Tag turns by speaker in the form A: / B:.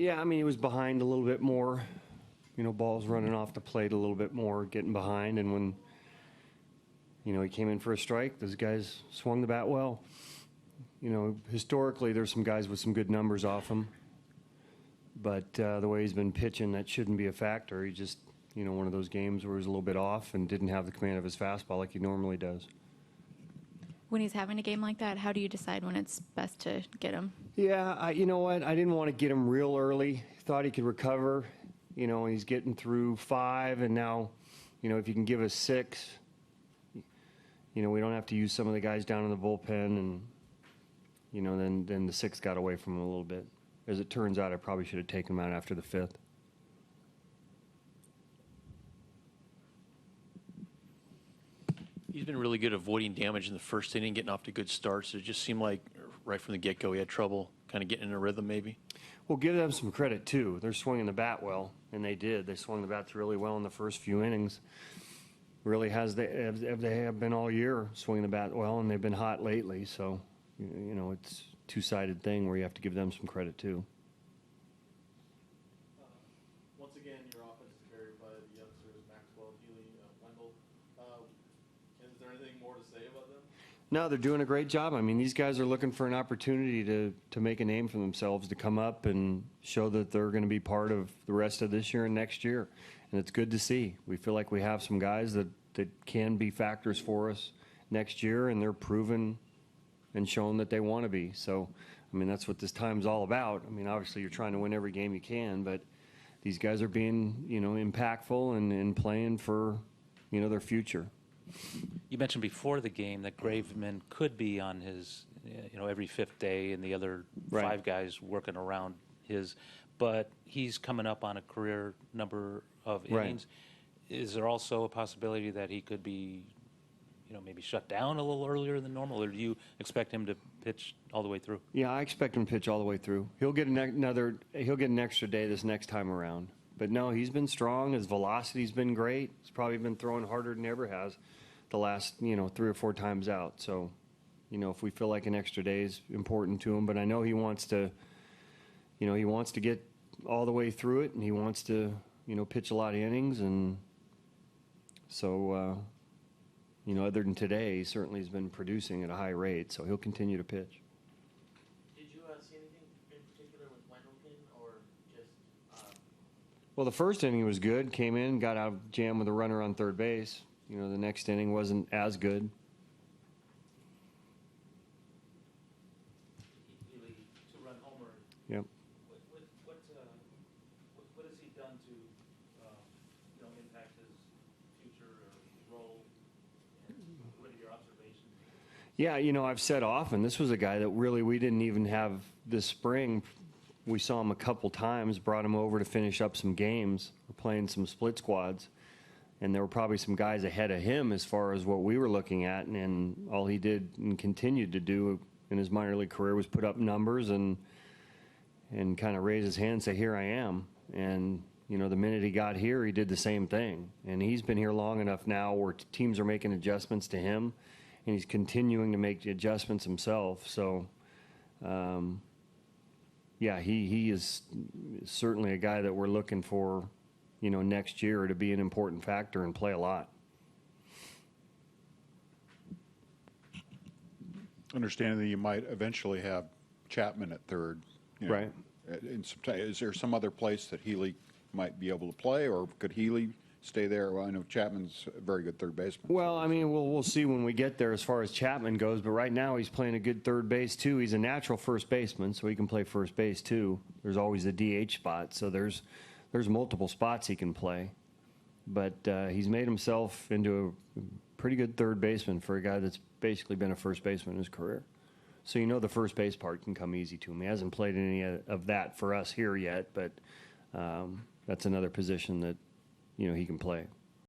A: Yeah, I mean, he was behind a little bit more. Balls running off the plate a little bit more, getting behind. And when, he came in for a strike, those guys swung the bat well. Historically, there's some guys with some good numbers off him. But the way he's been pitching, that shouldn't be a factor. He just, one of those games where he was a little bit off and didn't have the command of his fastball like he normally does.
B: When he's having a game like that, how do you decide when it's best to get him?
A: Yeah, you know what? I didn't want to get him real early. Thought he could recover. He's getting through 5, and now, if you can give us 6, we don't have to use some of the guys down in the bullpen, and, then the 6 got away from him a little bit. As it turns out, I probably should have taken him out after the 5th.
C: He's been really good avoiding damage in the first inning, getting off to good starts. It just seemed like right from the get-go he had trouble kind of getting in a rhythm maybe.
A: Well, give them some credit, too. They're swinging the bat well, and they did. They swung the bats really well in the first few innings. Really they have been all year swinging the bat well, and they've been hot lately. So, it's a two-sided thing where you have to give them some credit, too.
D: Once again, your offense is carried by the youngsters, Maxwell, Healy, Wendell. Is there anything more to say about them?
A: No, they're doing a great job. I mean, these guys are looking for an opportunity to make a name for themselves, to come up and show that they're going to be part of the rest of this year and next year. And it's good to see. We feel like we have some guys that can be factors for us next year, and they're proven and shown that they want to be. So, I mean, that's what this time's all about. I mean, obviously you're trying to win every game you can, but these guys are being, impactful and playing for, their future.
E: You mentioned before the game that Graveman could be on his, every 5th day, and the other 5 guys working around his, but he's coming up on a career number of innings. Is there also a possibility that he could be, maybe shut down a little earlier than normal, or do you expect him to pitch all the way through?
A: Yeah, I expect him to pitch all the way through. He'll get an extra day this next time around. But no, he's been strong. His velocity's been great. He's probably been throwing harder than he ever has the last, 3 or 4 times out. So, if we feel like an extra day is important to him, but I know he wants to, get all the way through it, and he wants to, pitch a lot of innings. And so, other than today, he certainly has been producing at a high rate, so he'll continue to pitch.
D: Did you see anything in particular with Wendelken, or just...
A: Well, the first inning was good. Came in, got out of jam with a runner on third base. The next inning wasn't as good.
E: Healy, 2-run homer.
A: Yep.
E: What has he done to, impact his future or role? And what are your observations?
A: Yeah, I've said often, this was a guy that really we didn't even have this spring. We saw him a couple times, brought him over to finish up some games. We're playing some split squads. And there were probably some guys ahead of him as far as what we were looking at. And all he did and continued to do in his minor league career was put up numbers and kind of raise his hand and say, here I am. And, the minute he got here, he did the same thing. And he's been here long enough now where teams are making adjustments to him, and he's continuing to make the adjustments himself. So, yeah, he is certainly a guy that we're looking for, next year to be an important factor and play a lot.
F: Understanding that you might eventually have Chapman at third.
A: Right.
F: Is there some other place that Healy might be able to play, or could Healy stay there? Well, I know Chapman's a very good third baseman.
A: Well, I mean, we'll see when we get there as far as Chapman goes, but right now he's playing a good third base, too. He's a natural first baseman, so he can play first base, too. There's always a DH spot, so there's multiple spots he can play. But he's made himself into a pretty good third baseman for a guy that's basically been a first baseman in his career. So the first base part can come easy to him. He hasn't played any of that for us here yet, but that's another position that, he can play.